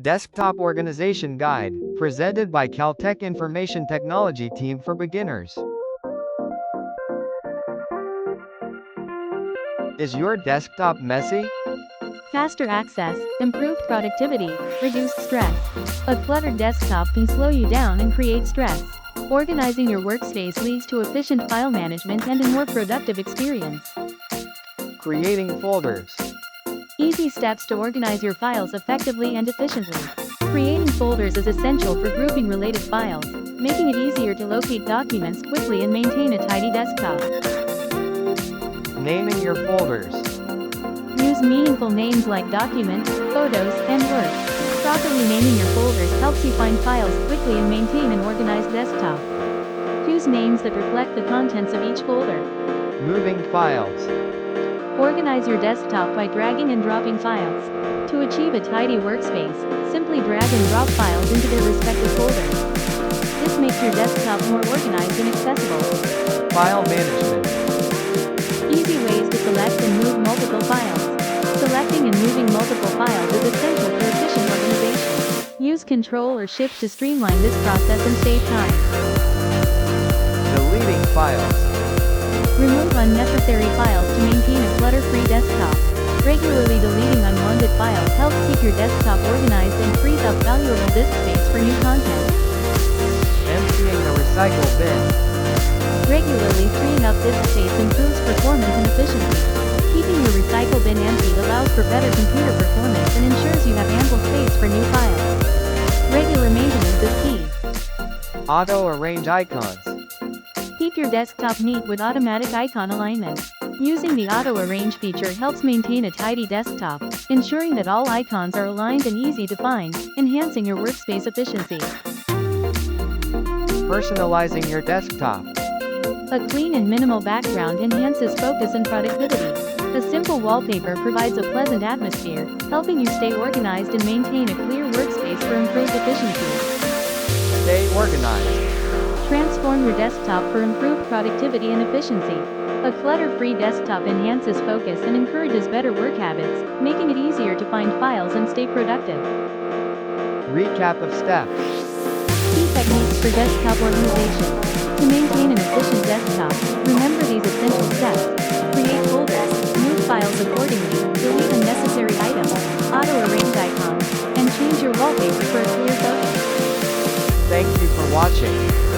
Desktop Organization Guide, presented by Caltech Information Technology Team for Beginners. Is your desktop messy? Faster access, improved productivity, reduced stress. A cluttered desktop can slow you down and create stress. Organizing your workspace leads to efficient file management and a more productive experience. Creating folders. Easy steps to organize your files effectively and efficiently. Creating folders is essential for grouping related files, making it easier to locate documents quickly and maintain a tidy desktop. Naming your folders. Use meaningful names like document, photos, and work. Properly naming your folders helps you find files quickly and maintain an organized desktop. Choose names that reflect the contents of each folder. Moving files. Organize your desktop by dragging and dropping files. To achieve a tidy workspace, simply drag and drop files into their respective folders. This makes your desktop more organized and accessible. File management. Easy ways to select and move multiple files. Selecting and moving multiple files is essential for efficient organization. Use Ctrl or Shift to streamline this process and save time. Deleting files. Remove unnecessary files to maintain a clutter-free desktop. Regularly deleting unwanted files helps keep your desktop organized and frees up valuable disk space for new content. Emptying the recycle bin. Regularly freeing up disk space improves performance and efficiency. Keeping your recycle bin empty allows for better computer performance and ensures you have ample space for new files. Regular maintenance is key. Auto-arrange icons. Keep your desktop neat with automatic icon alignment. Using the auto-arrange feature helps maintain a tidy desktop, ensuring that all icons are aligned and easy to find, enhancing your workspace efficiency. Personalizing your desktop. A clean and minimal background enhances focus and productivity. A simple wallpaper provides a pleasant atmosphere, helping you stay organized and maintain a clear workspace for improved efficiency. Stay organized. Transform your desktop for improved productivity and efficiency. A clutter-free desktop enhances focus and encourages better work habits, making it easier to find files and stay productive. Recap of steps. Key techniques for desktop organization. To maintain an efficient desktop, remember these essential steps. Create folders, move files accordingly, delete unnecessary items, auto-arrange icons, and change your wallpaper for a clear focus. Thank you for watching.